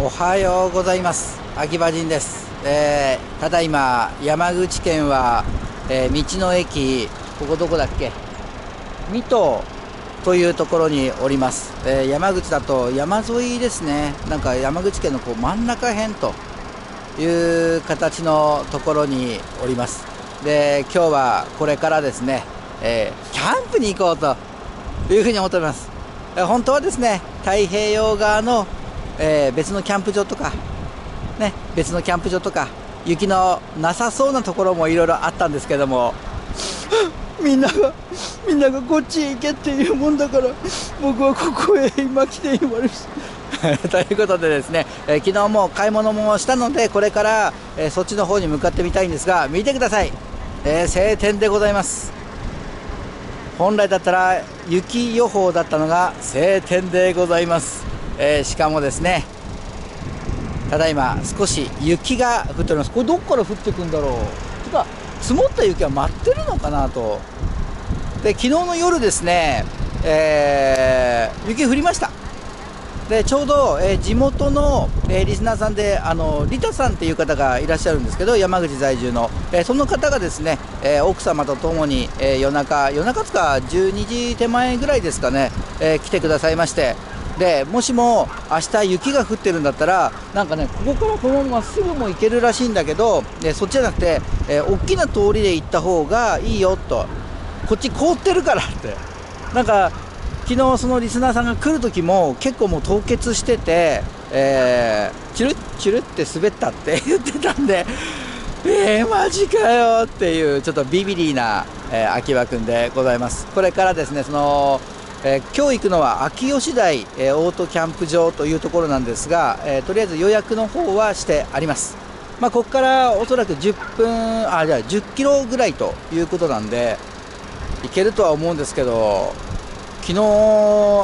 おはようございます。秋葉仁です。ただいま山口県は、道の駅、ここどこだっけ、水戸というところにおります。山口だと山沿いですね。なんか山口県のこう真ん中辺という形のところにおります。で、今日はこれからですね、キャンプに行こうというふうに思っております。本当はですね、太平洋側の、別のキャンプ場とかね、別のキャンプ場とか雪のなさそうなところもいろいろあったんですけども、みんながこっち行けっていうもんだから、僕はここへ今来ていますということでですね、昨日も買い物もしたので、これから、そっちの方に向かってみたいんですが、見てください、晴天でございます。本来だったら雪予報だったのが晴天でございます。しかもですね、ただいま少し雪が降っております。これどこから降ってくんだろう。てか積もった雪は舞ってるのかなと。で、昨日の夜ですね、雪降りました。で、ちょうど、地元の、リスナーさんでリタさんっていう方がいらっしゃるんですけど、山口在住の、その方がですね、奥様と共に、夜中つか12時手前ぐらいですかね、来てくださいまして、でもしも明日雪が降ってるんだったら、なんかね、ここからこのまままっすぐも行けるらしいんだけど、そっちじゃなくて、大きな通りで行った方がいいよと、こっち凍ってるからって。なんか昨日そのリスナーさんが来る時も結構もう凍結してて、チュルッチュルって滑ったって言ってたんで、マジかよっていうちょっとビビリーな、秋葉くんでございます。これからですね、今日行くのは秋吉台、オートキャンプ場というところなんですが、とりあえず予約の方はしてあります。ここからおそらく10キロぐらいということなんで行けるとは思うんですけど、昨日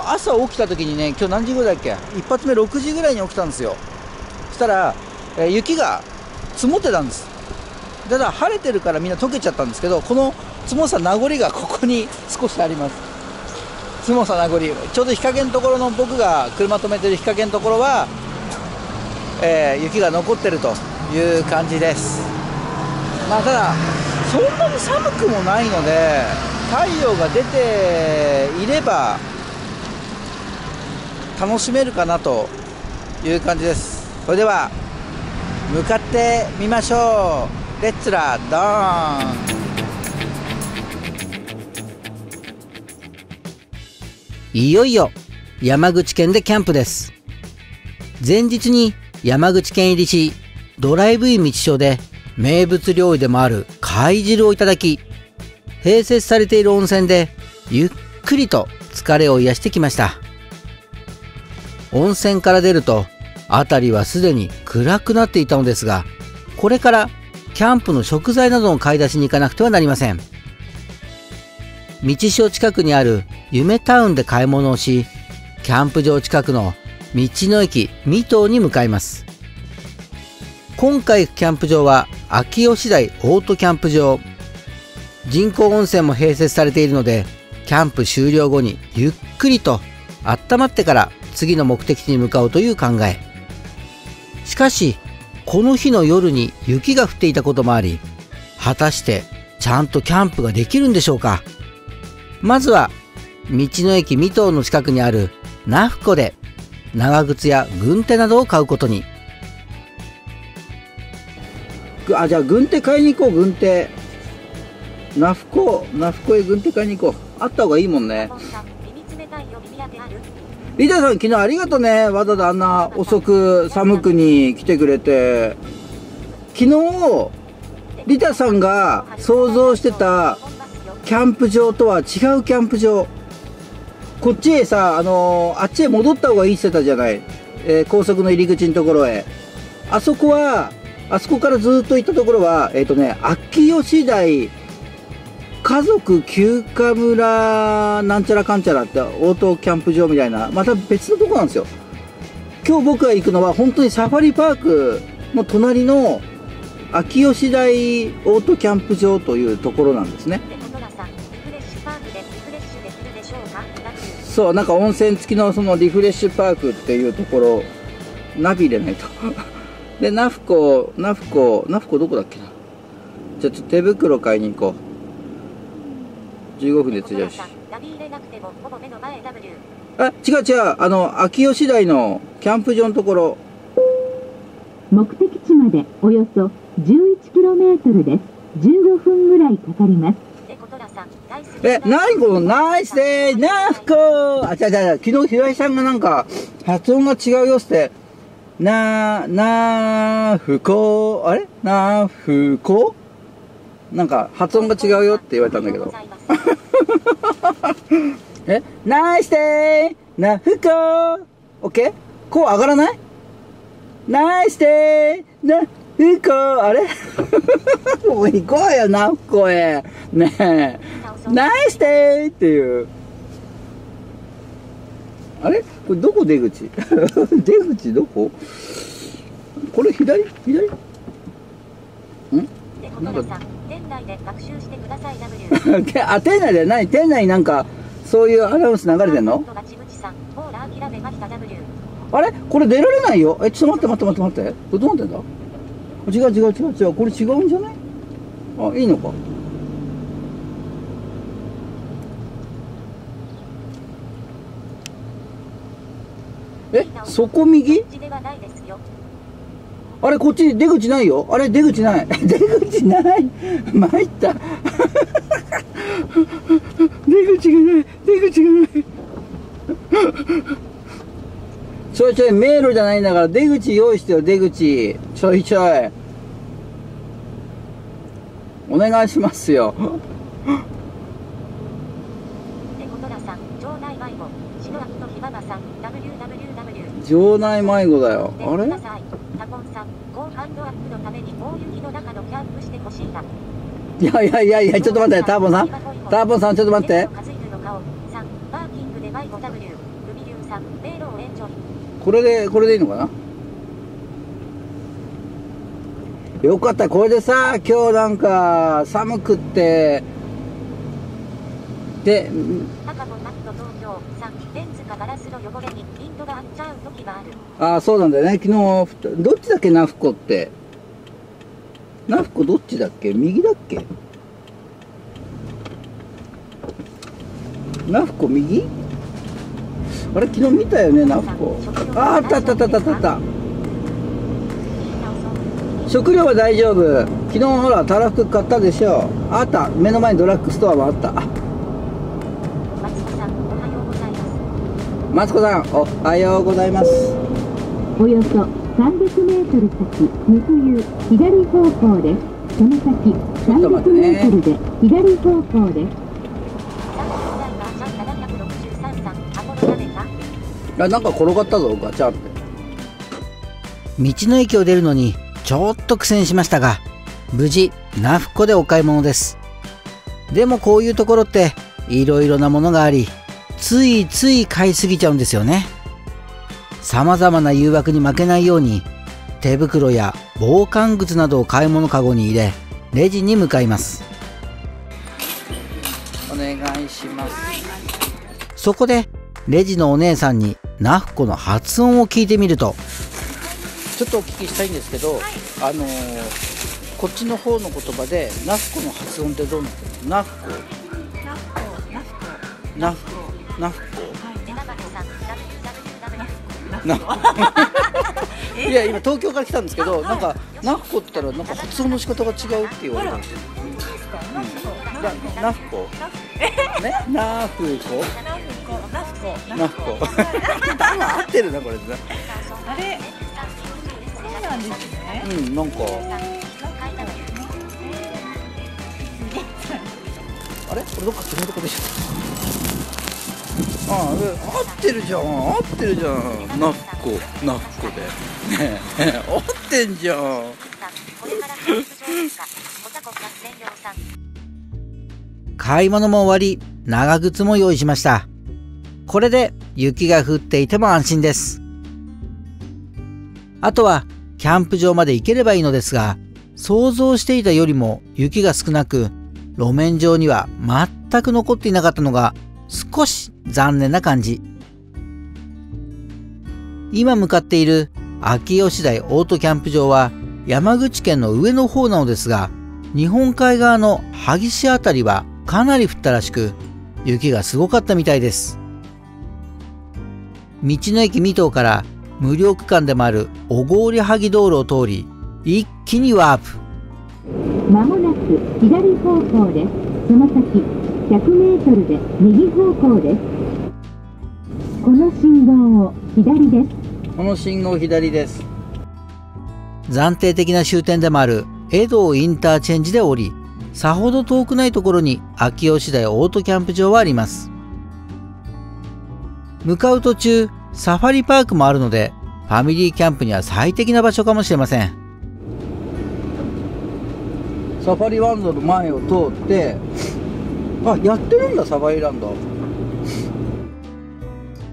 朝起きた時にね、今日何時ぐらいだっけ、一発目6時ぐらいに起きたんですよ。そしたら、雪が積もってたんです。ただ晴れてるからみんな溶けちゃったんですけど、この積もった名残がここに少しあります。積もった名残、ちょうど日陰のところの、僕が車止めてる日陰のところは、雪が残ってるという感じです。ただそんなに寒くもないので、太陽が出ていれば楽しめるかなという感じです。それでは向かってみましょう。レッツラドーン。いよいよ山口県でキャンプです。前日に山口県入りし、ドライブイン道所で名物料理でもある貝汁をいただき、併設されている温泉でゆっくりと疲れを癒してきました。温泉から出ると辺りはすでに暗くなっていたのですが、これからキャンプの食材などの買い出しに行かなくてはなりません。道所近くにある夢タウンで買い物をし、キャンプ場近くの道の駅水戸に向かいます。今回行くキャンプ場は秋吉台オートキャンプ場。人工温泉も併設されているので、キャンプ終了後にゆっくりと温まってから次の目的地に向かおうという考え。しかしこの日の夜に雪が降っていたこともあり、果たしてちゃんとキャンプができるんでしょうか。まずは道の駅水戸の近くにあるナフコで長靴や軍手などを買うことに。じゃあ軍手買いに行こう。軍手、ナフコへ軍手買いに行こう。あった方がいいもんね。リタさん、昨日ありがとうね。わざわざあんな遅く寒くに来てくれて。昨日リタさんが想像してたキャンプ場とは違うキャンプ場、こっちへさ、あっちへ戻った方がいいって言ってたじゃない、高速の入り口のところへ。あそこからずっと行ったところは秋吉台家族休暇村なんちゃらかんちゃらってオートキャンプ場みたいな、また別のとこなんですよ。今日僕が行くのは本当にサファリパークの隣の秋吉台オートキャンプ場というところなんですね。そう、なんか温泉付きのそのリフレッシュパークっていうところナビ入れないと。で、ナフコどこだっけな。ちょっと手袋買いに行こう。15分で着いちゃうし。あ、違う。秋吉台のキャンプ場のところ。目的地までおよそ 11km です。15分ぐらいかかります。なにこのナイスデーナフコ。あ、違う。昨日平井さんがなんか発音が違うよって。ナフコ。あれナフコなんか発音が違うよって言われたんだけど。ナイスデーナフコ。オッケー。こう上がらない？ナイスデーナフコ。あれもう行こうよ、ナフコへ。ねえ。ナイスデーっていう。あれこれどこ出口出口どここれ左んなんか店内で学習してください。あ、店内で何？店内になんかそういうアナウンス流れてんの？あれこれ出られないよ。ちょっと待って。どうなってんだ？違う。これ違うんじゃない？あ、いいのか。そこ右？あれこっち出口ないよ。あれ出口ない参った出口がないちょい迷路じゃないんだから出口用意してよ。出口ちょいお願いしますよ。場内迷子だよ。あれいやちょっと待って。ターボンさんちょっと待って。これでいいのかな。よかった。これでさ、今日なんか寒くってでああ、そうなんだよね。昨日どっちだっけナフコって。ナフコどっちだっけ？右だっけ？ナフコ右？あれ昨日見たよねナフコ。あった。食料は大丈夫。昨日ほらたらふく買ったでしょ。あった。目の前にドラッグストアもあった。マツコさんおはようございます。およそ300メートル先、右左方向です。その先300メートルで左方向です。なんか転がったぞガチャって。道の駅を出るのにちょっと苦戦しましたが、無事ナフコでお買い物です。でもこういうところっていろいろなものがあり、つい買いすぎちゃうんですよね。様々な誘惑に負けないように手袋や防寒靴などを買い物かごに入れ、レジに向かいます。お願いします。そこでレジのお姉さんにナフコの発音を聞いてみると、ちょっとお聞きしたいんですけど、こっちの方の言葉でナフコの発音ってどうなってるの？ナフコいや今東京から来たんですけど、なんかナフコって言ったらなんか発音の仕方が違うって言われたんですよ。ナフコね、ナフコ多分合ってるなこれ。あれそうなんですね。なんかあれこれどっか違うとこでしょ。合ってるじゃんナフコでねえ合ってんじゃん。買い物も終わり、長靴も用意しました。これで雪が降っていても安心です。あとはキャンプ場まで行ければいいのですが、想像していたよりも雪が少なく、路面上には全く残っていなかったのが少し残念な感じ。今向かっている秋吉台オートキャンプ場は山口県の上の方なのですが、日本海側の萩市あたりはかなり降ったらしく、雪がすごかったみたいです。道の駅水戸から無料区間でもある小郡萩道路を通り、一気にワープ。まもなく左方向です。その先100メートルで右方向です。この信号を左です。この信号左です。暫定的な終点でもある江戸インターチェンジで降り、さほど遠くないところに秋吉台オートキャンプ場はあります。向かう途中、サファリパークもあるので、ファミリーキャンプには最適な場所かもしれません。サファリランドの前を通って、あ、やってるんだ、サファリランド。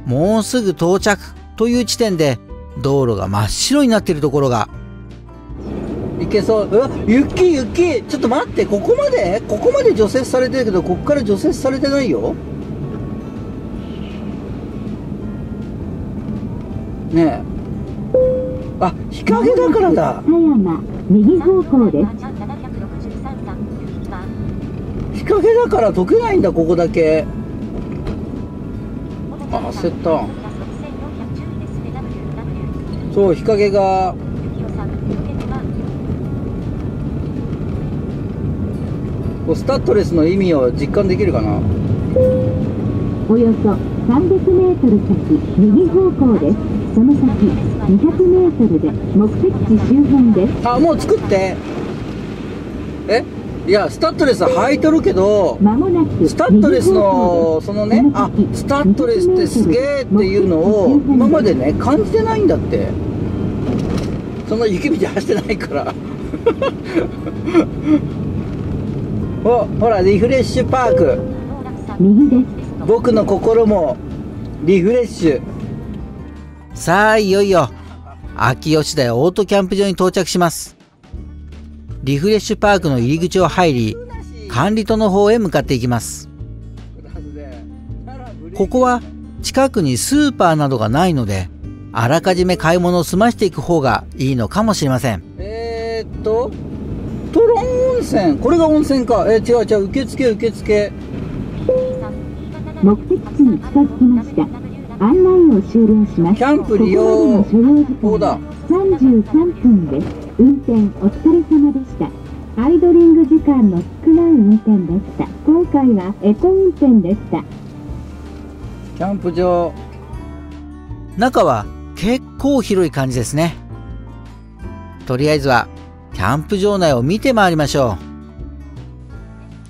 もうすぐ到着という地点で、道路が真っ白になっているところが。いけそう。雪、ちょっと待って、ここまで除雪されてるけど、ここから除雪されてないよ。ねえ。あ、日陰だからだ。狭山右方向です。日陰だから溶けないんだ、ここだけ。あ、焦った。そう、日陰が。スタッドレスの意味を実感できるかな。およそ300メートル先右方向です。その先200メートルで目的地周辺です。あ、もう作って。いや、スタッドレス履いてるけど、間もなくスタッドレスのそのね、あ、スタッドレスってすげえっていうのを今までね感じてないんだって。そんな雪道走ってないからほら、リフレッシュパーク。右です。僕の心もリフレッシュ。さあ、いよいよ秋吉台オートキャンプ場に到着します。リフレッシュパークの入り口を入り、管理棟の方へ向かっていきます。ここは近くにスーパーなどがないので、あらかじめ買い物を済ましていく方がいいのかもしれません。トロン温泉、これが温泉か。違う、受付。目的地に近づきました。案内を終了します。キャンプ利用法だ。33分です。運転お疲れ様でした。アイドリング時間の少ない運転でした。今回はエコ運転でした。キャンプ場、中は結構広い感じですね。とりあえずはキャンプ場内を見て回りましょう。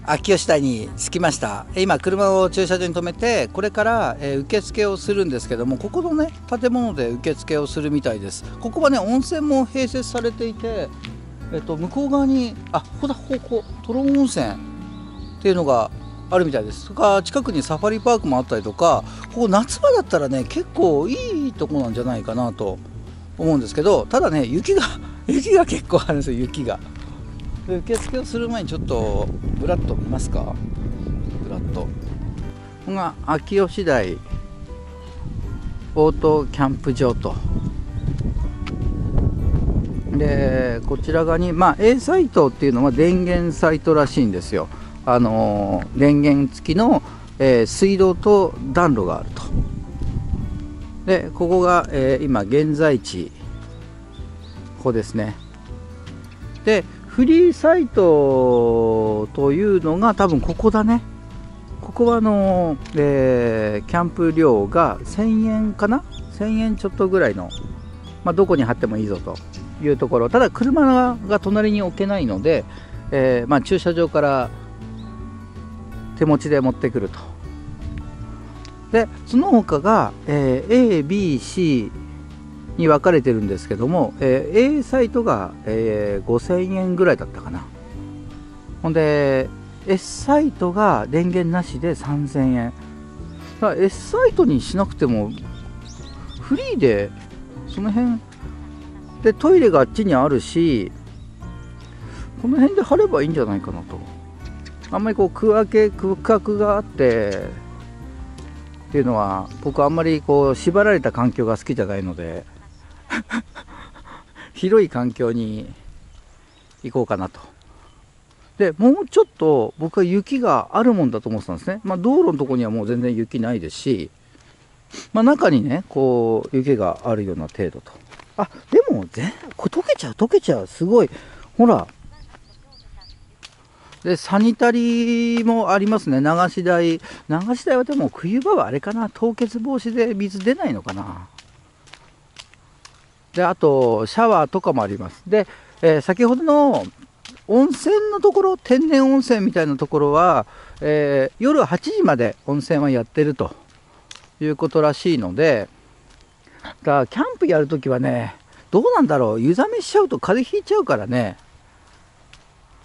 秋吉台に着きました。今車を駐車場に止めて、これから、受付をするんですけども、ここのね建物で受付をするみたいです。ここはね温泉も併設されていて、向こう側にここだ、トロン温泉っていうのがあるみたいです。それから近くにサファリパークもあったりとか、ここ夏場だったらね結構いいとこなんじゃないかなと思うんですけど、ただね雪が結構あるんですよ。雪が。受付をする前にちょっとブラッと見ますか。ブラッと。ここが秋吉台オートキャンプ場と。でこちら側にA サイトっていうのは電源サイトらしいんですよ。電源付きの、水道と暖炉があると。でここが、今現在地、ここですね。でフリーサイトというのが多分ここだね。ここはキャンプ料が1000円かな、1000円ちょっとぐらいの、どこに貼ってもいいぞというところ。ただ車が隣に置けないので、駐車場から手持ちで持ってくると。でその他が、A、B、Cに分かれてるんですけども、A サイトが、5000円ぐらいだったかな。ほんで S サイトが電源なしで3000円。だから S サイトにしなくてもフリーでその辺で、トイレがあっちにあるし、この辺で貼ればいいんじゃないかなと。あんまりこう区画があってっていうのは、僕あんまりこう縛られた環境が好きじゃないので広い環境に行こうかなと。でもうちょっと僕は雪があるもんだと思ってたんですね。道路のところにはもう全然雪ないですし、中にねこう雪があるような程度と。でもこれ溶けちゃうすごい、ほら。でサニタリーもありますね。流し台はでも冬場はあれかな、凍結防止で水出ないのかな。であとシャワーとかもあります。で、先ほどの温泉のところ、天然温泉みたいなところは、夜8時まで温泉はやってるということらしいので、だからキャンプやるときはね、どうなんだろう、湯冷めしちゃうと風邪ひいちゃうからね、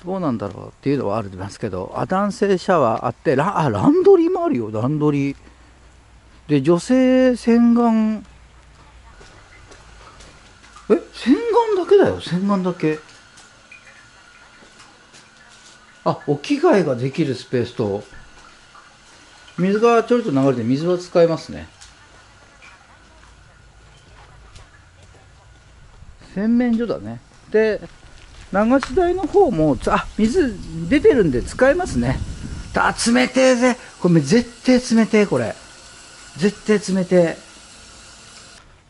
どうなんだろうっていうのはありますけど、男性シャワーあって、ランドリーもあるよ、ランドリーで女性洗顔、洗顔だけだよ、洗顔だけ。お着替えができるスペースと、水がちょろっと流れて水は使えますね。洗面所だね。で流し台の方も水出てるんで使えますね。冷てえぜこれ、絶対冷てえ、これ絶対冷てえ。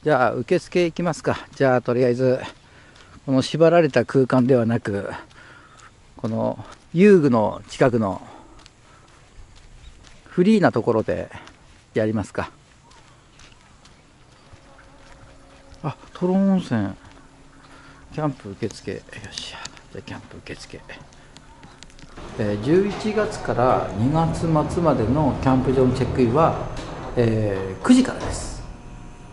じゃあ受付行きますか。じゃあとりあえずこの縛られた空間ではなく、この遊具の近くのフリーなところでやりますか。トロ温泉キャンプ受付、よっしゃ。じゃあキャンプ受付、11月から2月末までのキャンプ場のチェックインは、9時からです。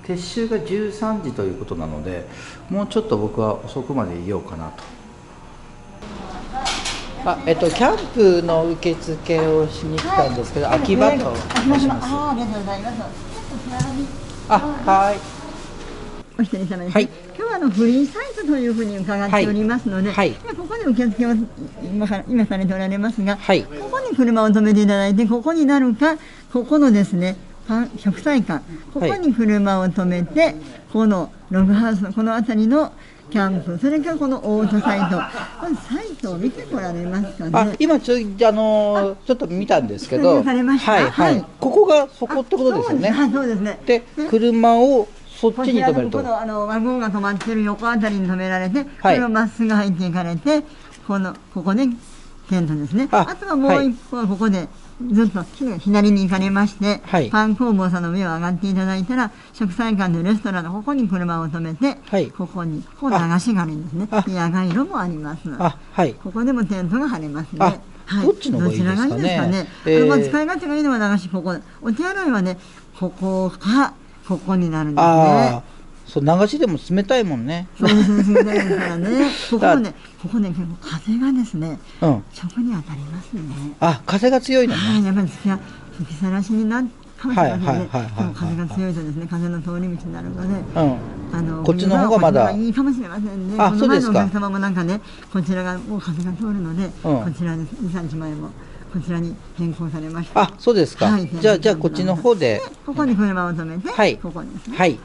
撤収が13時ということなので、もうちょっと僕は遅くまでいようかなと。キャンプの受付をしに来たんですけど、秋葉と申します。ありがとうございます。はい。お一人様です。はい。今日はフリーサイトというふうに伺っておりますので、ここで受付を今されておられますが、ここに車を止めていただいて、ここになるか、ここのですね、植栽館、ここに車を止めて、このログハウスのこの辺りのキャンプ、それからこのオートサイト、まずサイトを見てこられますかね。今ちょっと見たんですけど、ここがそこってことですよね。そうですね。で、車をそっちに止めると、このワゴンが止まっている横あたりに止められて、これをまっすぐ入っていかれて、ここでテントですね。あとはもう一個はここでずっと左に行かれまして、パン工房さんの上を上がっていただいたら、植栽館のレストランのここに車を止めて、ここに流しがあるんですね。野外炉もあります。ここでもテントが張れますね。どっちの方がいいですかね。どちらがいいですかね。使い勝手がいいのは流し、ここ。お手洗いはね、ここか、ここになるんですね。流しでも冷たいもんね。そうですね、冷たいですからね。ここね、結構風がですね、直に当たりますね。風が強いのね。やっぱり吹きさらしになるかもしれませんね。でも風が強いとですね、風の通り道になるので、こっちの方がまだいいかもしれませんね。この前のお客様もなんかね、こちらがもう風が通るので、こちらで2、3日前も。こちらに変更されました。そうですか。じゃあこっちの方で。ここに車を止めて、ここですね。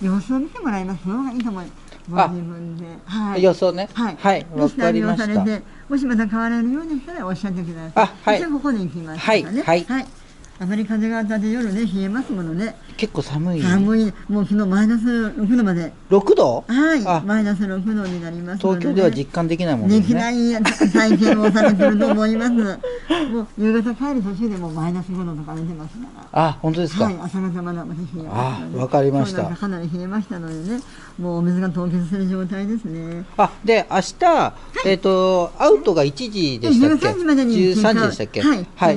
様子を見てもらいます方がいいと思います。ご自分で。様子をね。わかりました。もしまた変われるようでしたらおっしゃってください。じゃあここで行きますからね。あまり風が当たって夜ね、冷えますものね。結構寒い。もう昨日マイナス6度まで。6度？マイナス6度になりますので。東京では実感できないもんね。できない体験をされてると思います。もう夕方帰る途中でもマイナス5度とか出てますから。本当ですか。朝方まだまた冷えました。わかりました。かなり冷えましたのでね、もうお水が凍結する状態ですね。で、明日、アウトが1時でしたっけ？13時でしたっけ？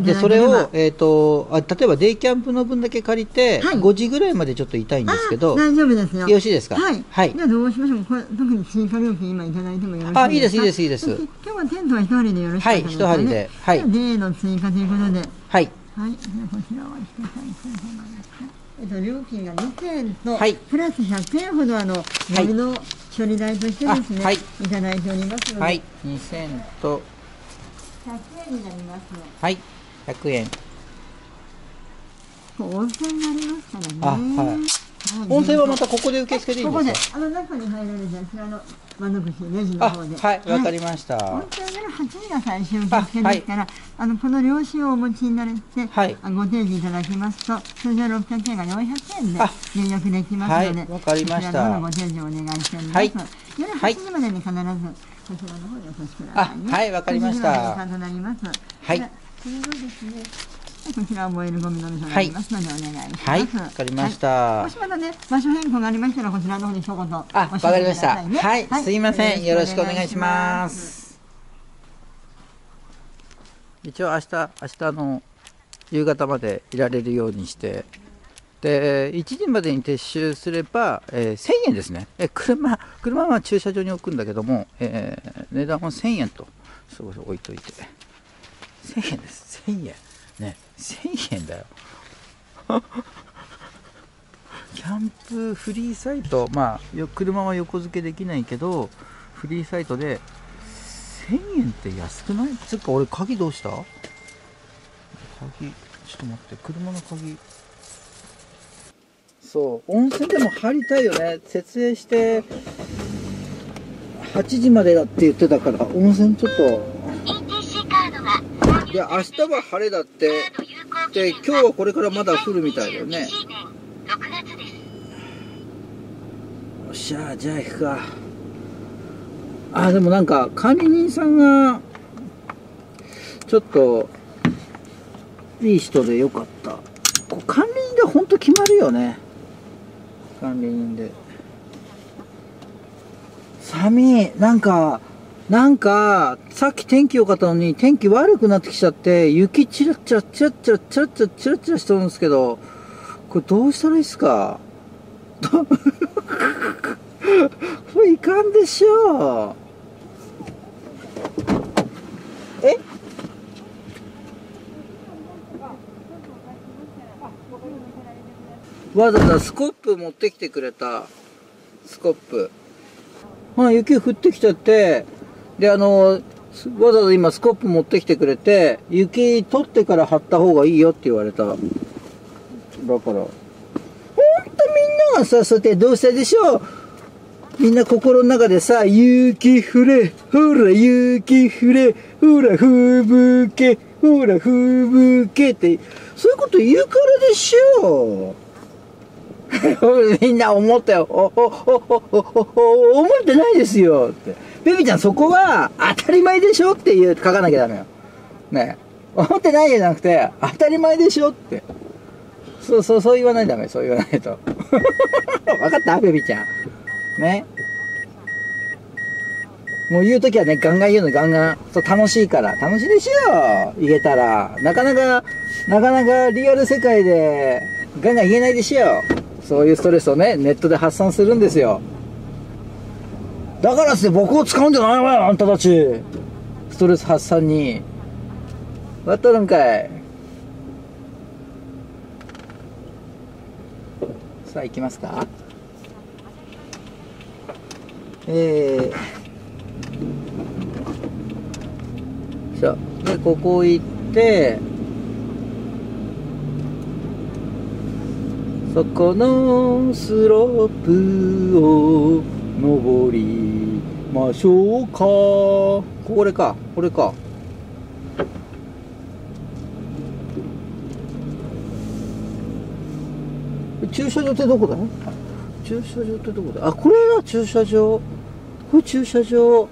で、それを、例えばデイキャンプの分だけ借りて、5時ぐらいまでちょっといたいんですけど、大丈夫ですよ。よろしいですか？じゃあどうしましょう。特に追加料金今いただいてもよろしいですか？いいです、いいです、いいです。今日はテントは一張りでよろしいですか？一張りで。例の追加ということで。じゃあこちらを一回料金が2点と、プラス100円ほど森の処理代としてですね、いただいておりますので。2000と100円になりますの。100円。温泉がありますからね。温泉はまたここで受け付けていいんこですか？こで中に入られるじゃん、あちらの窓口レジの方で。はい、わかりました。温泉の8時が最終受付ですから、この領収をお持ちになれて、ご提示いただきますと、通常600円が400円で入浴できますので、わかりました。こちらのご提示をお願いしております。夜8時までに必ずこちらの方にお越しくださいね。はい、わかりました。はい。こちらは燃えるゴミのみとなりますのでお願いします。はい、わかりました。もしまたね、場所変更がありましたらこちらの方に一言おわかりました。はい、すいません。よろしくお願いします。一応明日の夕方までいられるようにして、で1時までに撤収すれば、1000円ですね。車は駐車場に置くんだけども、値段は1000円とそこ置いといて、1000円です。1000円ね、1000円だよ。キャンプフリーサイト、まあ車は横付けできないけどフリーサイトで1000円って安くない？つうか俺鍵どうした？鍵ちょっと待って、車の鍵。そう、温泉でも入りたいよね。設営して8時までだって言ってたから温泉ちょっと。いや、明日は晴れだって。で、今日はこれからまだ降るみたいだよね。よっしゃ、じゃあ行くか。でもなんか管理人さんがちょっといい人でよかった。管理人でほんと決まるよね。管理人で。寒い。なんかさっき天気良かったのに天気悪くなってきちゃって、雪チラチラチラチラチラチラチラチラしてるんですけど、これどうしたらいいですか？これいかんでしょう。わざわざスコップ持ってきてくれた。スコップ。雪降ってきちゃって、で、わざわざ今スコップ持ってきてくれて、雪取ってから貼った方がいいよって言われた。だから、ほんとみんながさ、そうやってどうしたでしょう。みんな心の中でさ、雪降れ、ほら雪降れ、ほら吹雪、ほら吹雪って、そういうこと言うからでしょう。みんな思ったよ。思ってないですよって。ベビちゃんそこは当たり前でしょって書かなきゃダメよ。ね。思ってないじゃなくて、当たり前でしょって。そう言わないとダメ。そう言わないと。わかったベビちゃん。ね。もう言うときはね、ガンガン言うのガンガン。楽しいから。楽しいでしょ言えたら。なかなかリアル世界でガンガン言えないでしょ。そういうストレスをね、ネットで発散するんですよ。だからって僕を使うんじゃないわよ、あんたたち。ストレス発散に。わったるんかい。さあ、行きますか。さあ、で、ここ行って、そこのスロープを登りましょうか。これか。駐車場ってどこだ？駐車場ってどこだ？これが駐車場。これ駐車場。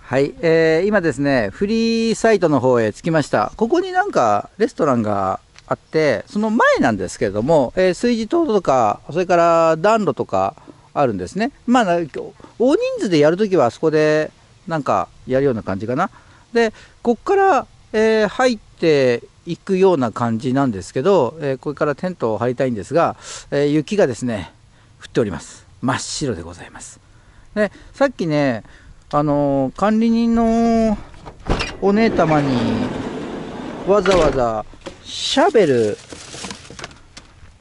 はい、今ですね、フリーサイトの方へ着きました。ここになんかレストランがあって、その前なんですけれども、炊事棟とか、それから暖炉とかあるんですね。まあ、大人数でやるときはあそこでなんかやるような感じかな。で、こっから、入っていくような感じなんですけど、これからテントを張りたいんですが、雪がですね、降っております。真っ白でございます。で、さっきね、管理人のお姉様にわざわざシャベル、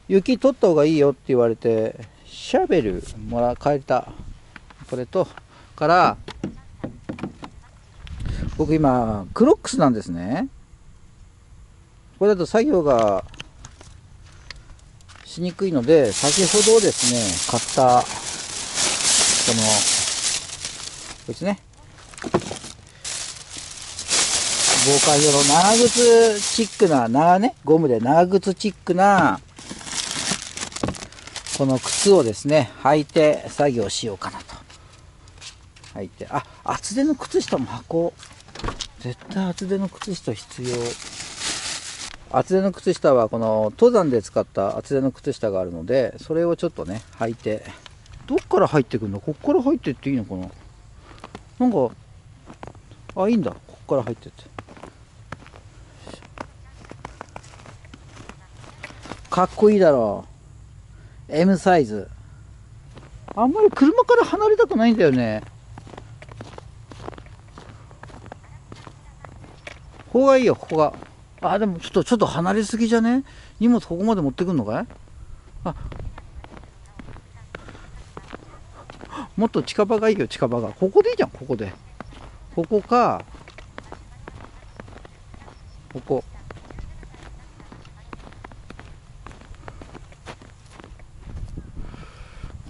雪取った方がいいよって言われて、シャベル変えた。これと、僕今、クロックスなんですね。これだと作業がしにくいので、先ほどですね、買った、こいつね、防寒用の長靴チックな、ゴムで長靴チックな、この靴をですね、履いて作業しようかなと。履いて、厚手の靴下も履こう。絶対厚手の靴下必要。厚手の靴下はこの登山で使った厚手の靴下があるので、それをちょっとね、履いて。どっから入ってくるの？こっから入ってっていいのかな？なんか、いいんだ。こっから入ってって。かっこいいだろう。M サイズ。あんまり車から離れたくないんだよね。ここがいいよ、ここが。でもちょっと離れすぎじゃね？荷物ここまで持ってくんのかい？もっと近場がいいよ、近場が。ここでいいじゃん、ここで。ここか、ここ。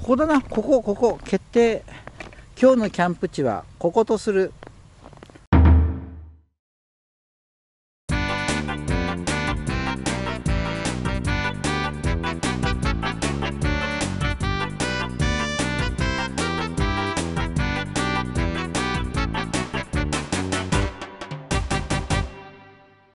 ここだな、ここ、決定。今日のキャンプ地はこことする。